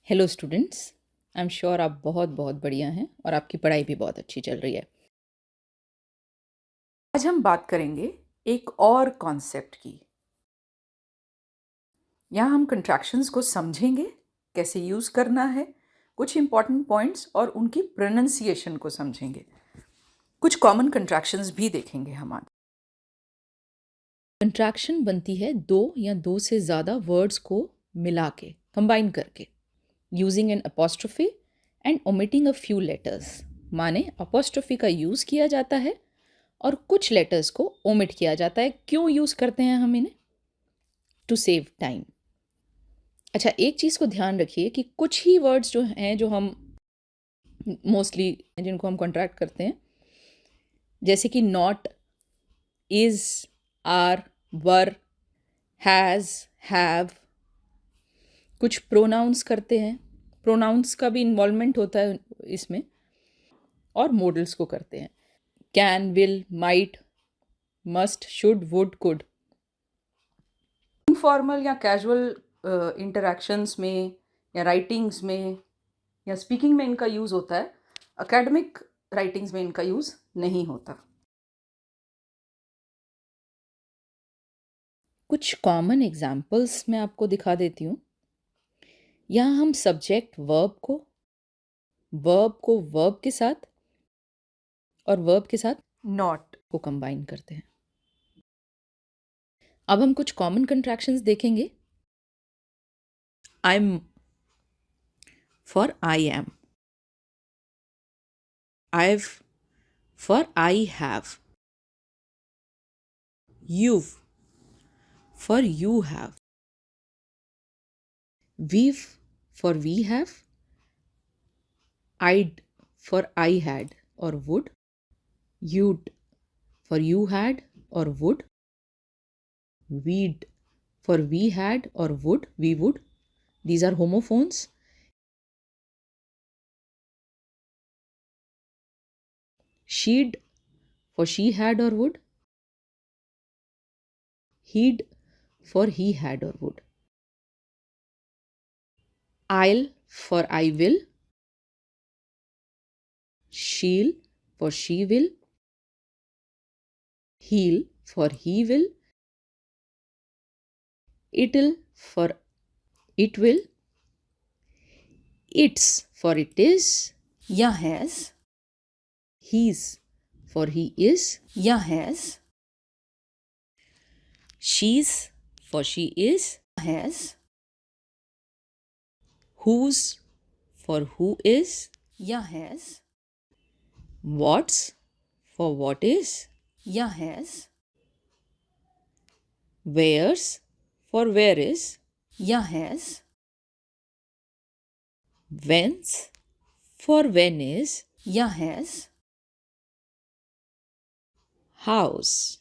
Hello students. I am sure आप बहुत बहुत बढ़िया हैं और आपकी पढ़ाई भी बहुत अच्छी चल रही है। आज हम बात करेंगे एक और कॉन्सेप्ट की। यहाँ हम कंट्रैक्शंस को समझेंगे, कैसे यूज़ करना है, कुछ इंपॉर्टेंट पॉइंट्स और उनकी प्रोनाउंसिएशन को समझेंगे। कुछ कॉमन कंट्रैक्शंस भी देखेंगे हम आज। कंट्रैक्शन बनती है दो या दो से ज़्यादा वर्ड्स को मिला के, कंबाइन करके, using an apostrophe and omitting a few letters. माने अपॉस्ट्रोफी का यूज़ किया जाता है और कुछ लेटर्स को ओमिट किया जाता है। क्यों यूज़ करते हैं हम इन्हें? To save time. अच्छा, एक चीज़ को ध्यान रखिए कि कुछ ही वर्ड्स जो हैं, जो हम मोस्टली जिनको हम कॉन्ट्रैक्ट करते हैं, जैसे कि not, is, are, were, has, have, कुछ प्रोनाउंस करते हैं। प्रोनाउंस का भी इन्वॉल्वमेंट होता है इसमें। और मॉडल्स को करते हैं। Can, will, might, must, should, would, could. Informal या कैजुअल इंटरेक्शंस में या राइटिंग्स में या स्पीकिंग में इनका यूज़ होता है। एकेडमिक राइटिंग्स में इनका यूज़ नहीं होता। कुछ कॉमन एग्जाम्पल्स मैं आपको दिखा देती हूँ। यहाँ हम सब्जेक्ट वर्ब के साथ और वर्ब के साथ नॉट को कंबाइन करते हैं। अब हम कुछ कॉमन कंट्रैक्शंस देखेंगे। I am for I am, I've for I have, you've for you have, we've for we have, I'd for I had or would, you'd for you had or would, we'd for we had or would, we would. These are homophones. She'd for she had or would, he'd for he had or would. I'll for I will, she'll for she will, he'll for he will, it'll for it will, it's for it is, या has, he's for he is, या has, she's for she is, has, whose for who is, या has, what's for what is, या has, where's for where is, या has, when's for when is, या has, house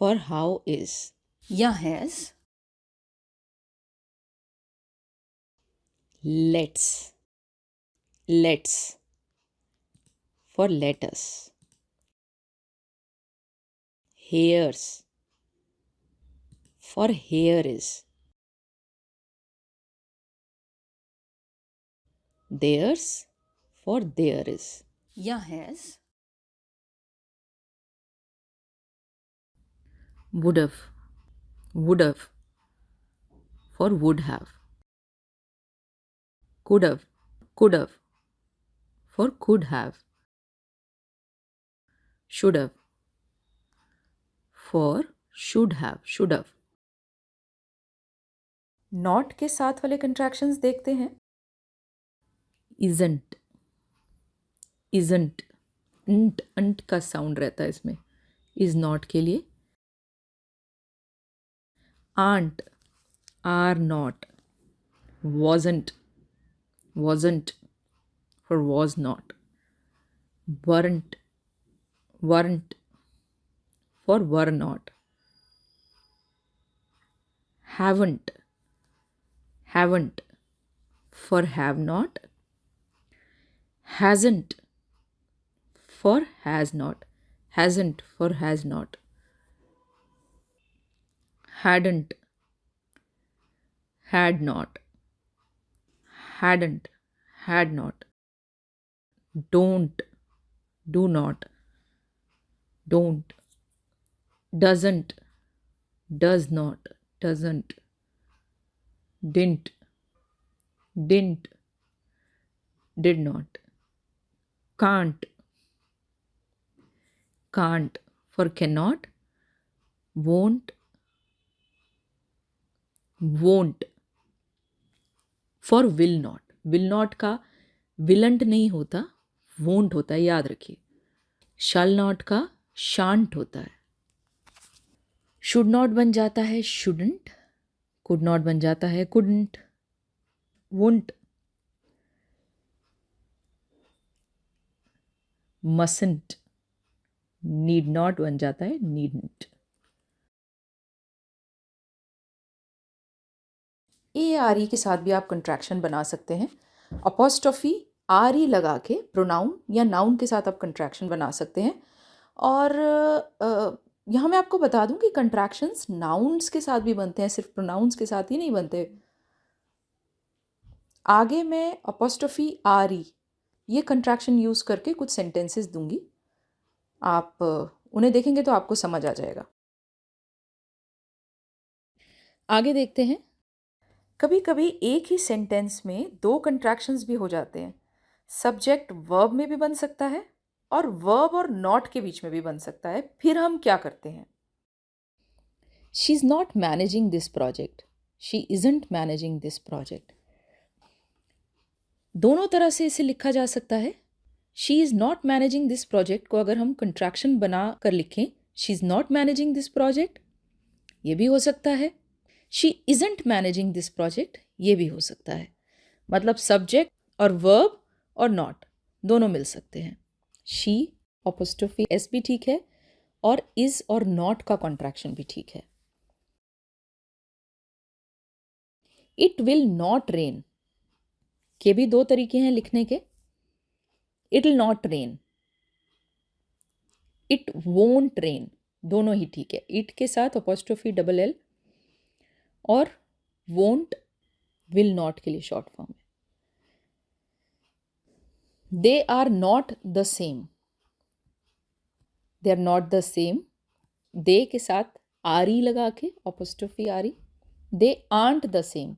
for how is, या has, let's for let us, here's for here is, there's for there is, या has, would have for would have, could have for could have, should have for should have. Not के साथ वाले contractions देखते हैं। isn't अंट का sound रहता है इसमें, इज नॉट के लिए। Aren't, are not, wasn't for was not, weren't for were not, haven't for have not, hasn't for has not, hadn't had not, hadn't, had not, don't, do not, don't, doesn't, does not, doesn't, didn't, didn't, did not, can't, can't for cannot, won't, won't for will not का विलंट नहीं होता, won't होता है, याद रखिए. shall not का shan't होता है. should not बन जाता है shouldn't, could not बन जाता है couldn't, won't, mustn't, need not बन जाता है needn't. ARE के साथ भी आप कंट्रैक्शन बना सकते हैं. अपॉस्ट्रोफी RE लगा के प्रोनाउन या नाउन के साथ आप कंट्रैक्शन बना सकते हैं. और यहाँ मैं आपको बता दूं कि कंट्रैक्शंस नाउन्स के साथ भी बनते हैं, सिर्फ प्रोनाउंस के साथ ही नहीं बनते. आगे मैं अपॉस्ट्रोफी RE ये कंट्रैक्शन यूज़ करके कुछ सेंटेंसेस दूंगी. आप उन्हें देखेंगे तो आपको समझ आ जाएगा. आगे देखते हैं. कभी कभी एक ही सेंटेंस में दो कंट्रैक्शंस भी हो जाते हैं. सब्जेक्ट वर्ब में भी बन सकता है और वर्ब और नॉट के बीच में भी बन सकता है. फिर हम क्या करते हैं? She is not managing this project, she isn't managing this project. दोनों तरह से इसे लिखा जा सकता है. She is not managing this project को अगर हम कंट्रैक्शन बना कर लिखें, she is not managing this project, ये भी हो सकता है. She isn't managing this project, ये भी हो सकता है. मतलब सब्जेक्ट और वर्ब और नॉट दोनों मिल सकते हैं. शी अपॉस्ट्रोफी एस भी ठीक है और इज और नॉट का कॉन्ट्रैक्शन भी ठीक है. इट विल नॉट रेन के भी दो तरीके हैं लिखने के. It will not rain, it won't rain, दोनों ही ठीक है. इट के साथ अपॉस्ट्रोफी डबल एल और वोंट विल नॉट के लिए शॉर्ट फॉर्म है. They are not the same, they are not the same. They के साथ RE लगा के apostrophe RE. They aren't the same.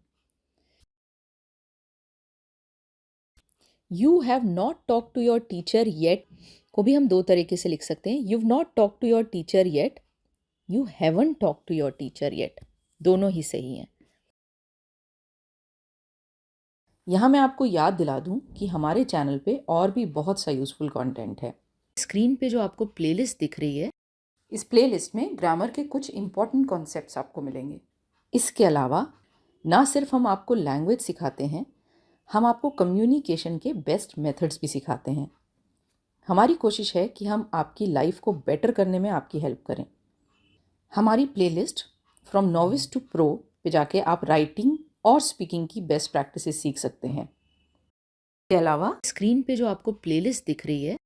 You have not talk to your teacher yet को भी हम दो तरीके से लिख सकते हैं. You have not talk to your teacher yet, you haven't talk to your teacher yet, दोनों ही सही हैं. यहाँ मैं आपको याद दिला दूँ कि हमारे चैनल पे और भी बहुत सा यूज़फुल कंटेंट है. स्क्रीन पे जो आपको प्लेलिस्ट दिख रही है, इस प्लेलिस्ट में ग्रामर के कुछ इम्पॉर्टेंट कॉन्सेप्ट्स आपको मिलेंगे. इसके अलावा ना सिर्फ हम आपको लैंग्वेज सिखाते हैं, हम आपको कम्युनिकेशन के बेस्ट मेथड्स भी सिखाते हैं. हमारी कोशिश है कि हम आपकी लाइफ को बेटर करने में आपकी हेल्प करें. हमारी playlist from novice to pro पे जाके आप राइटिंग और स्पीकिंग की बेस्ट प्रैक्टिसेस सीख सकते हैं. इसके अलावा स्क्रीन पे जो आपको प्लेलिस्ट दिख रही है,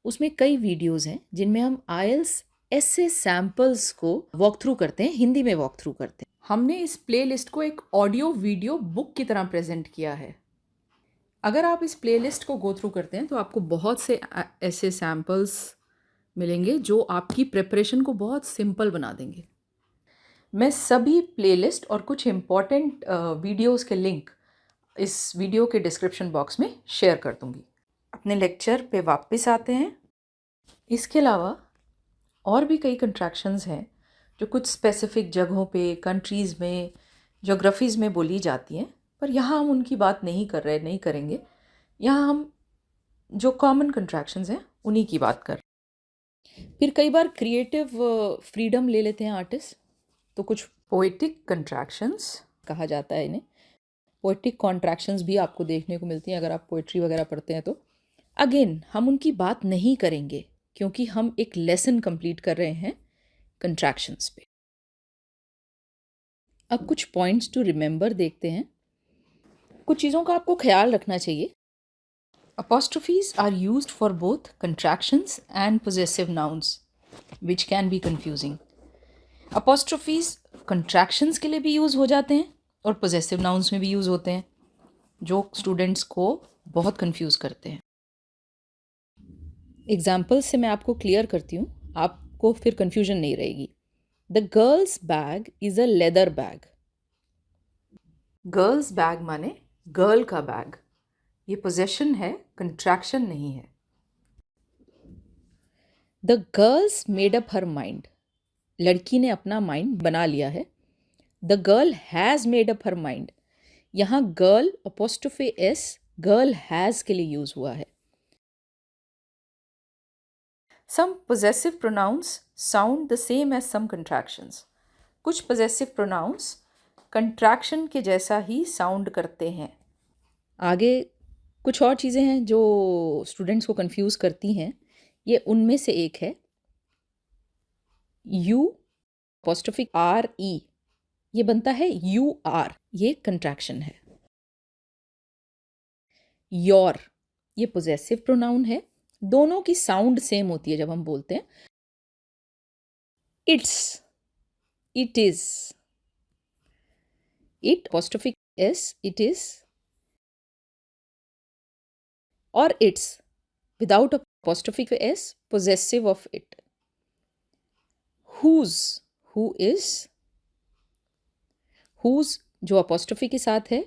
उसमें कई वीडियोस हैं जिनमें हम IELTS ऐसे सैम्पल्स को वॉक थ्रू करते हैं, हिंदी में वॉक थ्रू करते हैं. हमने इस प्लेलिस्ट को एक ऑडियो वीडियो बुक की तरह प्रेजेंट किया है. अगर आप इस प्लेलिस्ट को गो थ्रू करते हैं तो आपको बहुत से ऐसे सैम्पल्स मिलेंगे जो आपकी प्रिपरेशन को बहुत सिंपल बना देंगे. मैं सभी प्लेलिस्ट और कुछ इम्पॉर्टेंट वीडियोस के लिंक इस वीडियो के डिस्क्रिप्शन बॉक्स में शेयर कर दूंगी. अपने लेक्चर पे वापस आते हैं. इसके अलावा और भी कई कंट्रैक्शंस हैं जो कुछ स्पेसिफिक जगहों पे, कंट्रीज़ में, ज्योग्राफीज़ में बोली जाती हैं, पर यहाँ हम उनकी बात नहीं करेंगे. यहाँ हम जो कॉमन कंट्रैक्शंस हैं उन्हीं की बात कर. फिर कई बार क्रिएटिव फ्रीडम ले लेते हैं आर्टिस्ट, तो कुछ पोएटिक कंट्रैक्शंस कहा जाता है इन्हें. पोएटिक कॉन्ट्रैक्शंस भी आपको देखने को मिलती हैं अगर आप पोएट्री वगैरह पढ़ते हैं तो. अगेन हम उनकी बात नहीं करेंगे क्योंकि हम एक लेसन कंप्लीट कर रहे हैं कंट्रैक्शंस पे. अब कुछ पॉइंट्स टू रिमेंबर देखते हैं. कुछ चीज़ों का आपको ख्याल रखना चाहिए. Apostrophes are used for both contractions and possessive nouns which can be confusing. Apostrophes contractions के लिए भी यूज़ हो जाते हैं और पोजेसिव नाउन्स में भी यूज़ होते हैं, जो स्टूडेंट्स को बहुत कंफ्यूज करते हैं। एग्जाम्पल से मैं आपको क्लियर करती हूँ, आपको फिर कंफ्यूजन नहीं रहेगी। The girl's bag is a leather bag. Girl's bag माने गर्ल का बैग, ये पोजेशन है, कंट्रैक्शन नहीं है। The girl's made up her mind, लड़की ने अपना माइंड बना लिया है। The girl has made up her mind, यहाँ girl apostrophe S girl has के लिए यूज़ हुआ है। Some possessive pronouns sound the same as some contractions, कुछ पोजेसिव प्रोनाउंस कंट्रैक्शन के जैसा ही साउंड करते हैं। आगे कुछ और चीज़ें हैं जो स्टूडेंट्स को कंफ्यूज करती हैं, ये उनमें से एक है यू अपोस्ट्रोफी आर ई, ये बनता है यू आर, ये कंट्रैक्शन है। योर, ये पोजेसिव प्रोनाउन है, दोनों की साउंड सेम होती है जब हम बोलते हैं। It's, it is, it apostrophe S it is, और it's without apostrophe S possessive of it. Whose, who is, whose जो अपोस्ट्रोफी के साथ है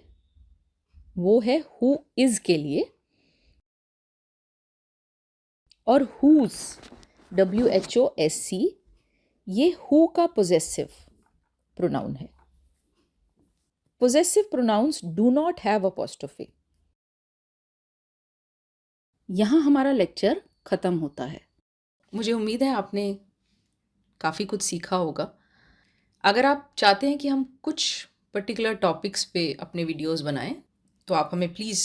वो है हु इज के लिए, और हुज WHOSC ये हु का पोजेसिव प्रोनाउन है। Possessive pronouns do not have apostrophe. यहाँ हमारा लेक्चर ख़त्म होता है। मुझे उम्मीद है आपने काफ़ी कुछ सीखा होगा। अगर आप चाहते हैं कि हम कुछ पर्टिकुलर टॉपिक्स पे अपने वीडियोस बनाएं तो आप हमें प्लीज़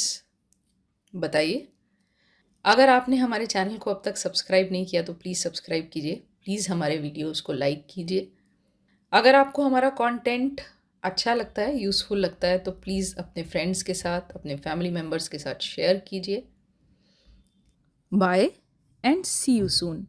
बताइए। अगर आपने हमारे चैनल को अब तक सब्सक्राइब नहीं किया तो प्लीज़ सब्सक्राइब कीजिए, प्लीज़ हमारे वीडियोस को लाइक कीजिए। अगर आपको हमारा कंटेंट अच्छा लगता है, यूज़फुल लगता है, तो प्लीज़ अपने फ्रेंड्स के साथ, अपने फैमिली मेम्बर्स के साथ शेयर कीजिए। Bye and see you soon.